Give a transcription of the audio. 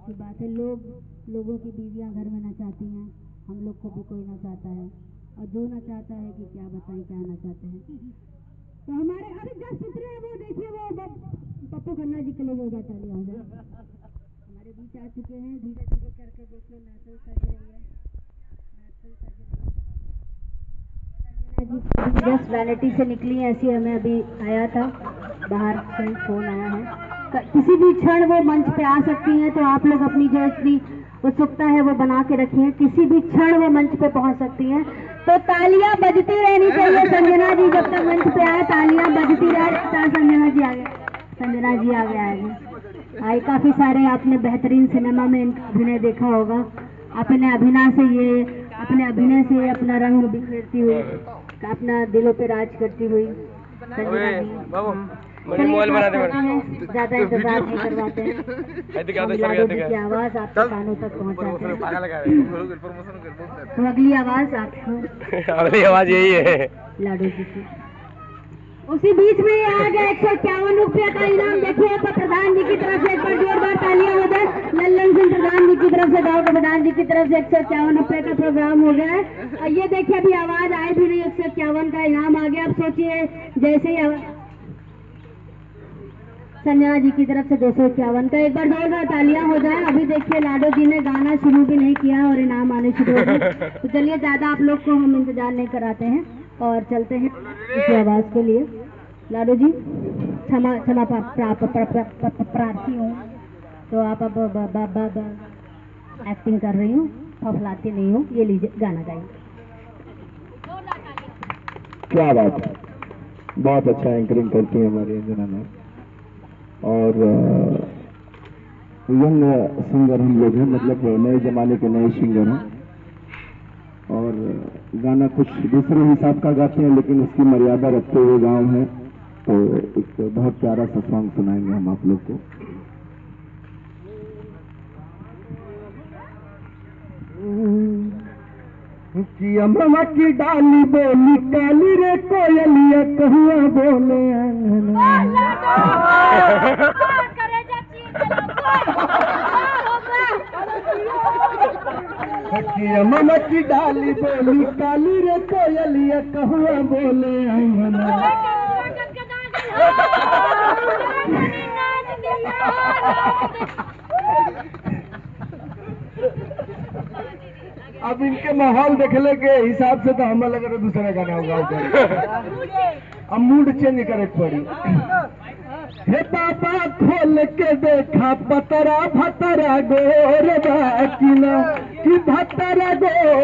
की बात है। लोगों की बीवियां घर में नचाती हैं, हम लोग को भी कोई नचाता है, और जो नचाता है कि क्या बताएं क्या नचाते हैं। तो हमारे अभी जस्ट उतरे हैं, वो देखिए वो पप्पू खन्ना जी के लोग हो जाता है, हमारे बीच आ चुके हैं। धीरे धीरे करके देखिए महफिल सज रही है, महफिल सज रही है। जस्ट वैनिटी से निकली है, ऐसी हमें अभी आया था, बाहर से फोन आया है। किसी भी क्षण वो मंच पे आ सकती हैं, तो आप लोग अपनी जो इतनी उत्सुकता है वो बना के रखिए। किसी भी क्षण वो मंच पे पहुंच सकती हैं, तो तालियां बजती रहनी चाहिए। संजना जी जब तक मंच पे आए तालियां बजती रहे। संजना जी आ गए, संजना जी आ गए आए। काफी सारे आपने बेहतरीन सिनेमा में इनका अभिनय देखा होगा। अपने अभिनय से अपना रंग बिखेरती हुई, अपना दिलों पे राज करती हुई संजना जी। मोबाइल बना दे, ज्यादा इंतजार नहीं करवाते हैं। लाडो जी की आवाज आपके कानों तक पहुंचाते हैं। तो अगली आवाज आपको, अगली आवाज यही है लाडो जी की। उसी बीच में ये आ गया 151 रुपये का इनाम। देखिए प्रधान जी की तरफ से एक बार जोरदार तालियां हो जाए। लल्लन सिंह प्रधान जी की तरफ से, गाँव के प्रधान जी की तरफ से 151 रुपये का प्रोग्राम हो गया है। और ये देखिए अभी आवाज आई भी नहीं, 151 का इनाम आ गया। अब सोचिए जैसे ही संजना जी की तरफ से 251 का, एक बार जोरदार तालियां हो जाए। अभी देखिए लाडो जी ने गाना शुरू भी नहीं किया और इनाम आने शुरू हो गए। तो चलिए ज्यादा आप लोग को हम इंतजार नहीं कराते हैं और चलते हैं इस आवाज के लिए। लाडो जी क्षमा प्रार्थी हूँ, तो आप अब एक्टिंग कर रही हूँ, फफलाती नहीं हूँ। ये लीजिए गाना गाइए। क्या बात है, बहुत अच्छा एंकरिंग करती है हमारी अंजना मैम। और यंग सिंगर हम लोग हैं, मतलब नए जमाने के नए सिंगर हैं, और गाना कुछ दूसरे हिसाब का गाते हैं, लेकिन उसकी मर्यादा रखते हुए गाँव है। तो एक बहुत प्यारा सा सॉन्ग सुनाएंगे हम आप लोग को। कि अम्मा की डाली बोली काली रे कोयलिया कहुआ बोले कि अम्मा की डाली बोली काली रे कोयलिया कहुआ बोले अंगना। अब इनके माहौल देखने के हिसाब से तो हमें लग रहा दूसरा गाना होगा। अब मूड चेंज करे पड़ी। हे बाबा खोल के देखा पतरा भतरा गोर बाकिना कि भतरा गोर